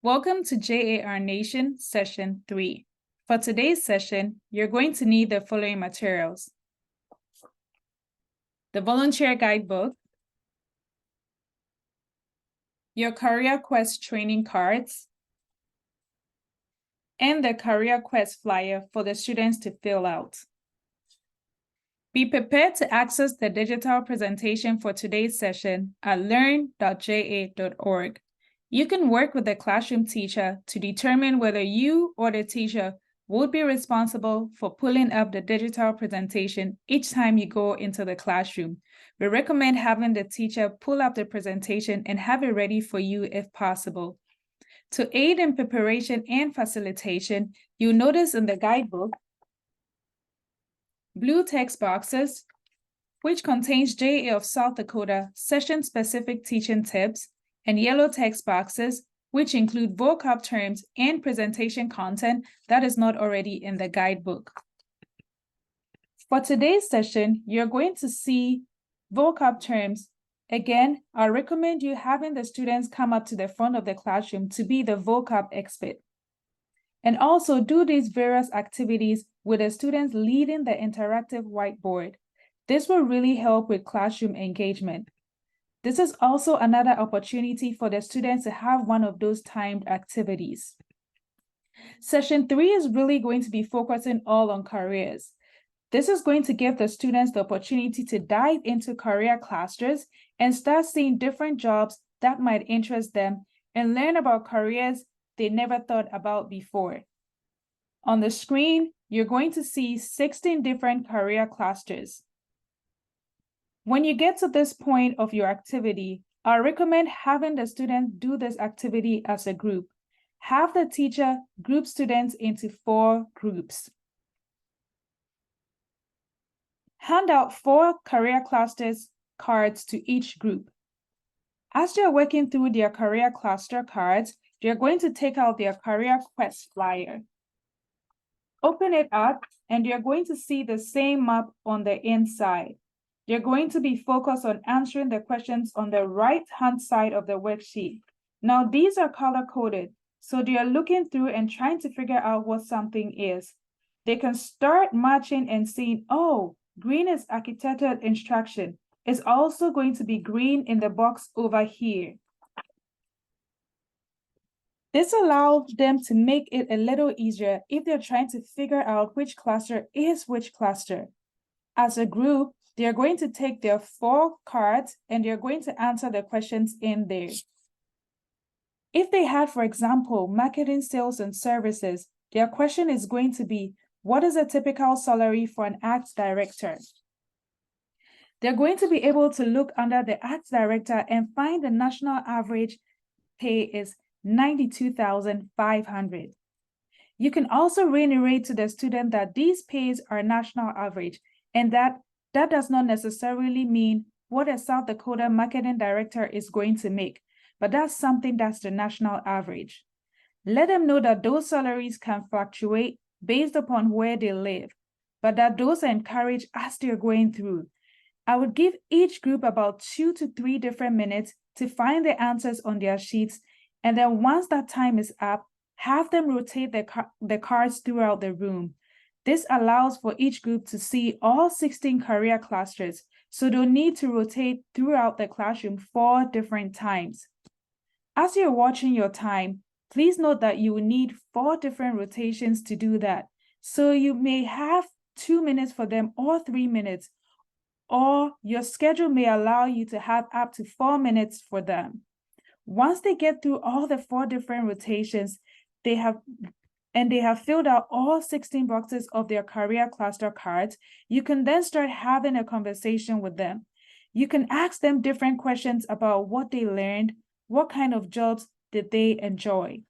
Welcome to JAR Nation Session 3. For today's session, you're going to need the following materials: the volunteer guidebook, your Career Quest training cards, and the Career Quest flyer for the students to fill out. Be prepared to access the digital presentation for today's session at learn.ja.org. You can work with the classroom teacher to determine whether you or the teacher would be responsible for pulling up the digital presentation each time you go into the classroom. We recommend having the teacher pull up the presentation and have it ready for you if possible. To aid in preparation and facilitation, you'll notice in the guidebook blue text boxes, which contains JA of South Dakota session-specific teaching tips, and yellow text boxes, which include vocab terms and presentation content that is not already in the guidebook. For today's session, you're going to see vocab terms. Again, I recommend you having the students come up to the front of the classroom to be the vocab expert. And also do these various activities with the students leading the interactive whiteboard. This will really help with classroom engagement. This is also another opportunity for the students to have one of those timed activities. Session 3 is really going to be focusing all on careers. This is going to give the students the opportunity to dive into career clusters and start seeing different jobs that might interest them and learn about careers they never thought about before. On the screen, you're going to see 16 different career clusters. When you get to this point of your activity, I recommend having the students do this activity as a group. Have the teacher group students into 4 groups. Hand out 4 career clusters cards to each group. As you're working through their career cluster cards, you're going to take out their Career Quest flyer. Open it up, and you're going to see the same map on the inside. You're going to be focused on answering the questions on the right-hand side of the worksheet. Now, these are color-coded, so they are looking through and trying to figure out what something is. They can start matching and seeing, oh, green is architectural instruction. It's also going to be green in the box over here. This allows them to make it a little easier if they're trying to figure out which cluster is which cluster. As a group, they're going to take their 4 cards and they're going to answer the questions in there. If they had, for example, marketing, sales, and services, their question is going to be, what is a typical salary for an arts director? They're going to be able to look under the arts director and find the national average pay is $92,500. You can also reiterate to the student that these pays are national average, and that does not necessarily mean what a South Dakota marketing director is going to make, but that's something that's the national average. Let them know that those salaries can fluctuate based upon where they live, but that those are encouraged as they're going through. I would give each group about 2 to 3 different minutes to find the answers on their sheets, and then once that time is up, have them rotate the cards throughout the room. This allows for each group to see all 16 career clusters, so they'll need to rotate throughout the classroom 4 different times. As you're watching your time, please note that you will need 4 different rotations to do that. So you may have 2 minutes for them or 3 minutes, or your schedule may allow you to have up to 4 minutes for them. Once they get through all the 4 different rotations, they have filled out all 16 boxes of their career cluster cards, you can then start having a conversation with them. You can ask them different questions about what they learned, what kind of jobs did they enjoy.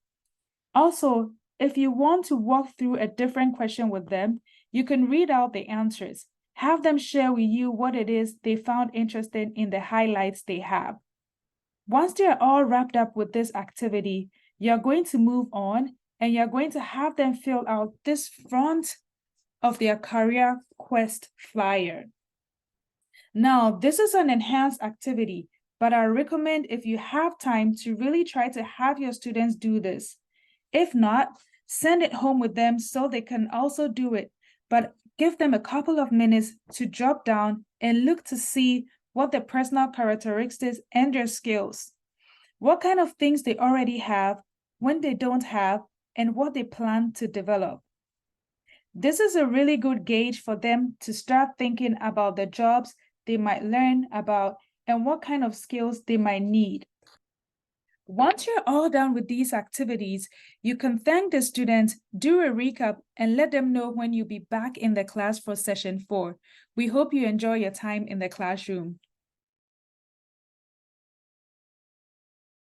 Also, if you want to walk through a different question with them, you can read out the answers. Have them share with you what it is they found interesting in the highlights they have. Once they're all wrapped up with this activity, you're going to move on and you're going to have them fill out this front of their Career Quest flyer. Now, this is an enhanced activity, but I recommend if you have time to really try to have your students do this. If not, send it home with them so they can also do it, but give them a couple of minutes to jot down and look to see what their personal characteristics and their skills, what kind of things they already have, when they don't have, and what they plan to develop. This is a really good gauge for them to start thinking about the jobs they might learn about and what kind of skills they might need. Once you're all done with these activities, you can thank the students, do a recap, and let them know when you'll be back in the class for session 4. We hope you enjoy your time in the classroom.